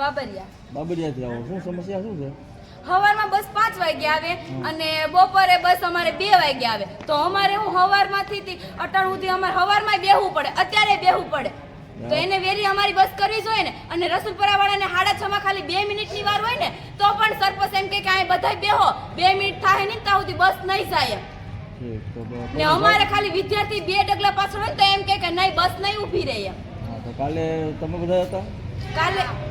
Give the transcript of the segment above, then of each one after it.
બાબરિયાથી આવો. શું સમસ્યા શું છે? સવારમાં બસ 5 વાગે આવે અને બપોરે બસ અમારે 2 વાગે આવે. તો અમારે હું સવારમાંથી અટાણ સુધી અમારે સવારમાં બેહવું પડે, અત્યારે બેહવું પડે. તો એને વેરી અમારી બસ કરવી જોઈએ ને. અને રસુલપુરા વાળાને 6:30 માં ખાલી 2 મિનિટની વાર હોય ને તો પણ સરપંચ એમ કે આ બધા બેહો, 2 મિનિટ થાય ને ત્યાં સુધી બસ નહીં જાય એમ. ને અમારે ખાલી વિદ્યાર્થી 2 ડગલા પાછળ હોય તો એમ કે નહીં બસ નહીં ઊભી રહે એમ. તો કાલે તમે બધા હતા?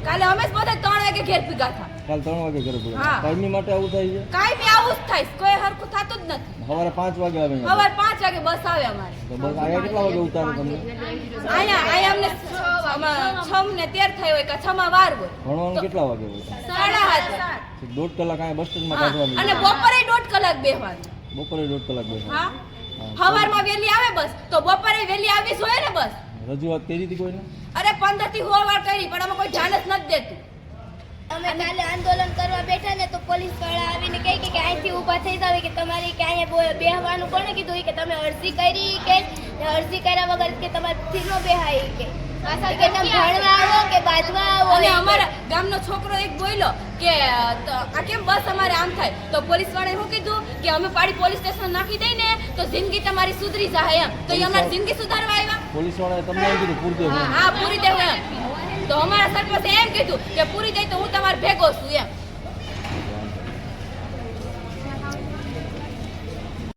કાલે અમે જ બધા 3 વાગે ઘેર ભેગા થા. કાલ 3 વાગે ઘરે પડ્યા. કાયમી માટે આવું થાય છે? કાયમી આવું જ થાય, કોઈ હરખું થતું જ નથી. સવારે 5 વાગે આવે? સવારે 5 વાગે બસ આવે અમારે. તો બસ આયા કેટલા વાગે ઉતારે તમને? આયા અમને 6 ને 13 થાય હોય કે 6 માં વાર હોય. ભણવાનું કેટલા વાગે હોય? 7:30. 1.5 કલાક આયા બસ સ્ટેન્ડમાં કાઢવાની. અને બપોરે 1.5 કલાક બેહવાનું. બપોરે 1.5 કલાક બેસવાનું. હા, સવારમાં વહેલી આવે બસ તો બપોરે વહેલી આવી જોઈએ ને બસ. રજૂઆત કરી હતી કોઈને? અરે 15 થી 16 વાર કરી પણ આમાં કોઈ ધ્યાન જ નથી દેતું. અમે કાલે આંદોલન કરવા બેઠા ને તો પોલીસ વાળા આવીને કહે કે અહીંથી ઊભા થઈ જાવ કે તમારી કે અહીંયા બેહવાનું કોણે કીધું કે તમે અરજી કરી કે અરજી કર્યા વગર કે તમારથી ન બેહાય કે તમે ભણવા આવો કે બાજવા આવો. અને અમારા ગામનો છોકરો એક બોલ્યો કે આ કેમ બસ અમારે આમ થાય તો પોલીસ વાળાએ શું કીધું કે અમે પાડી પોલીસ સ્ટેશન નાખી દઈ ને તો જિંદગી તમારી સુધરી જાય એમ. તો એ અમારી જિંદગી સુધારવા આવ્યા. પોલીસ વાળાએ તમને એમ કીધું પૂરી દેવું? હા પૂરી દેવું એમ. તો અમારા સરપંચે એમ કીધું કે પૂરી દઈ તો હું તમારે ભેગો છું એમ.